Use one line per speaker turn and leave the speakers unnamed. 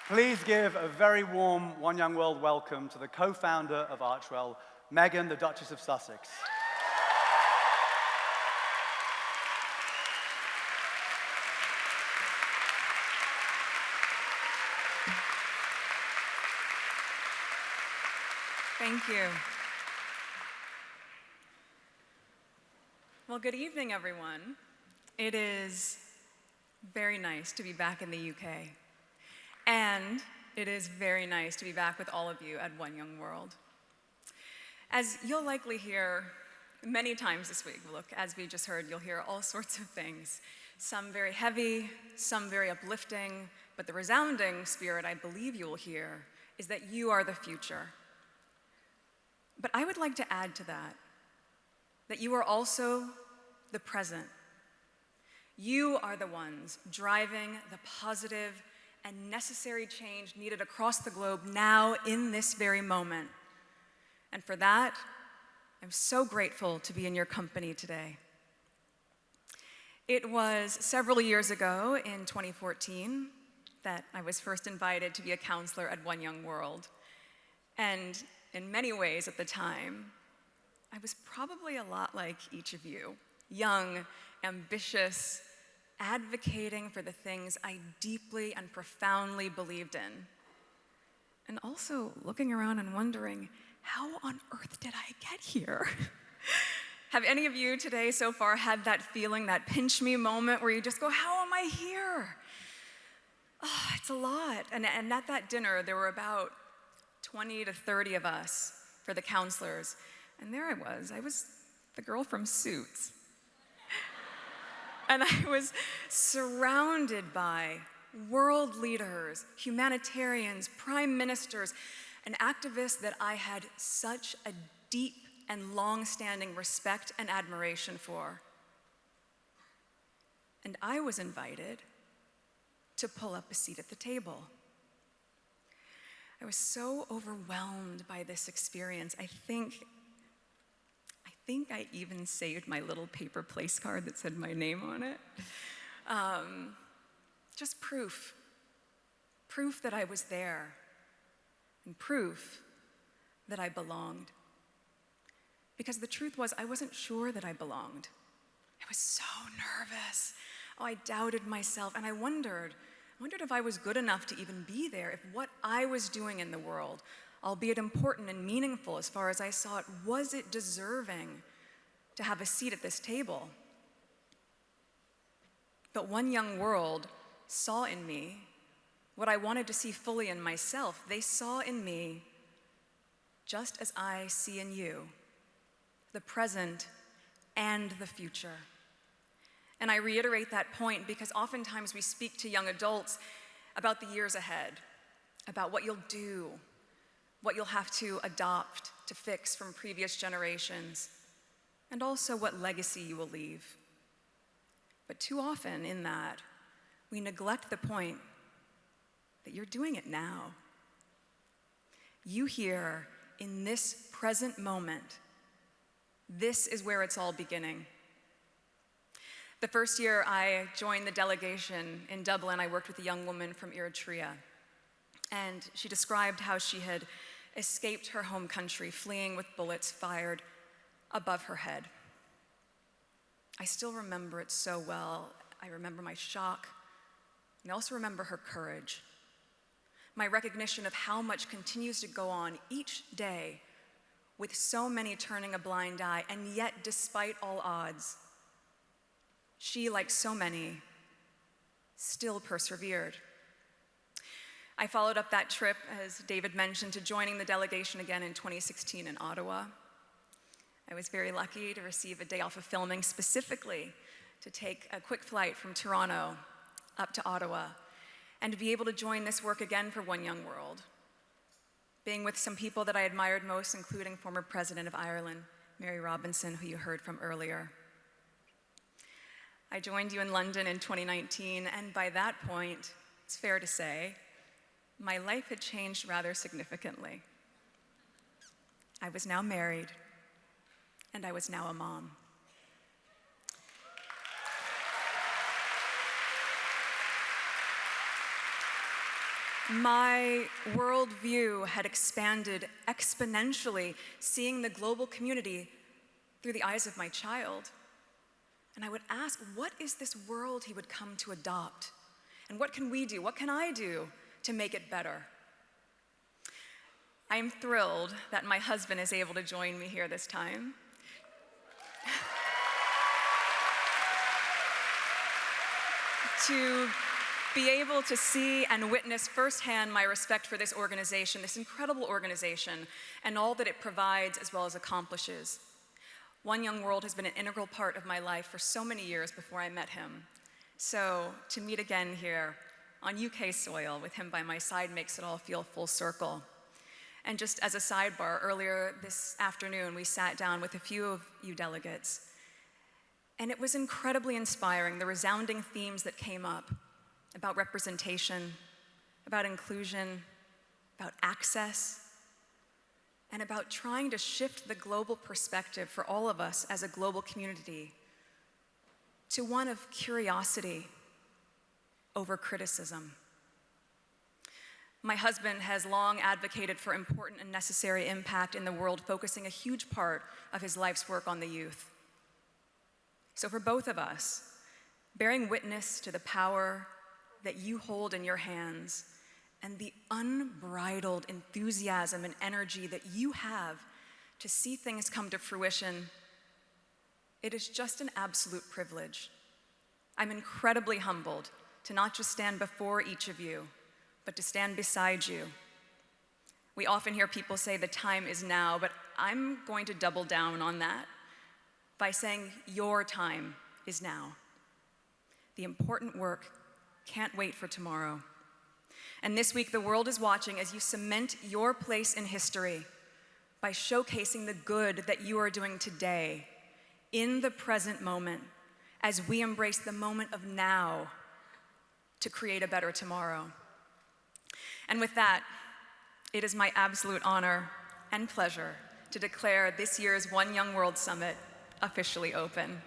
Please give a very warm One Young World welcome to the co-founder of Archewell, Meghan, the Duchess of Sussex.
Thank you. Well, good evening, everyone. It is very nice to be back in the UK. And it is very nice to be back with all of you at One Young World. As you'll likely hear many times this week, look, as we just heard, you'll hear all sorts of things. Some very heavy, some very uplifting, but the resounding spirit I believe you will hear is that you are the future. But I would like to add to that you are also the present. You are the ones driving the positive and necessary change needed across the globe now in this very moment. And for that, I'm so grateful to be in your company today. It was several years ago in 2014 that I was first invited to be a counselor at One Young World. And in many ways at the time, I was probably a lot like each of you, young, ambitious, advocating for the things I deeply and profoundly believed in. And also looking around and wondering, how on earth did I get here? Have any of you today so far had that feeling, that pinch me moment where you just go, how am I here? Oh, it's a lot. And at that dinner, there were about 20 to 30 of us for the counselors. And there I was the girl from Suits. And I was surrounded by world leaders, humanitarians, prime ministers, and activists that I had such a deep and long-standing respect and admiration for. And I was invited to pull up a seat at the table. I was so overwhelmed by this experience. I think I even saved my little paper place card that said my name on it. Just proof that I was there, and proof that I belonged. Because the truth was, I wasn't sure that I belonged. I was so nervous. Oh, I doubted myself, and I wondered if I was good enough to even be there, if what I was doing in the world, albeit important and meaningful as far as I saw it, was it deserving to have a seat at this table? But One Young World saw in me what I wanted to see fully in myself. They saw in me just as I see in you, the present and the future. And I reiterate that point because oftentimes we speak to young adults about the years ahead, about what you'll do, what you'll have to adopt to fix from previous generations, and also what legacy you will leave. But too often in that, we neglect the point that you're doing it now. You here in this present moment, this is where it's all beginning. The first year I joined the delegation in Dublin, I worked with a young woman from Eritrea. And she described how she had escaped her home country, fleeing with bullets fired above her head. I still remember it so well. I remember my shock, and I also remember her courage. My recognition of how much continues to go on each day with so many turning a blind eye, and yet despite all odds, she, like so many, still persevered. I followed up that trip, as David mentioned, to joining the delegation again in 2016 in Ottawa. I was very lucky to receive a day off of filming specifically to take a quick flight from Toronto up to Ottawa and to be able to join this work again for One Young World, being with some people that I admired most, including former President of Ireland, Mary Robinson, who you heard from earlier. I joined you in London in 2019, and by that point, it's fair to say, my life had changed rather significantly. I was now married, and I was now a mom. My worldview had expanded exponentially, seeing the global community through the eyes of my child. And I would ask, what is this world he would come to adopt? And what can we do? What can I do to make it better? I am thrilled that my husband is able to join me here this time. To be able to see and witness firsthand my respect for this organization, this incredible organization, and all that it provides as well as accomplishes. One Young World has been an integral part of my life for so many years before I met him. So to meet again here on UK soil with him by my side makes it all feel full circle. And just as a sidebar, earlier this afternoon, we sat down with a few of you delegates, and it was incredibly inspiring, the resounding themes that came up about representation, about inclusion, about access, and about trying to shift the global perspective for all of us as a global community to one of curiosity over criticism. My husband has long advocated for important and necessary impact in the world, focusing a huge part of his life's work on the youth. So for both of us, bearing witness to the power that you hold in your hands and the unbridled enthusiasm and energy that you have to see things come to fruition, it is just an absolute privilege. I'm incredibly humbled to not just stand before each of you, but to stand beside you. We often hear people say the time is now, but I'm going to double down on that by saying your time is now. The important work can't wait for tomorrow. And this week, the world is watching as you cement your place in history by showcasing the good that you are doing today, in the present moment, as we embrace the moment of now to create a better tomorrow. And with that, it is my absolute honor and pleasure to declare this year's One Young World Summit officially open.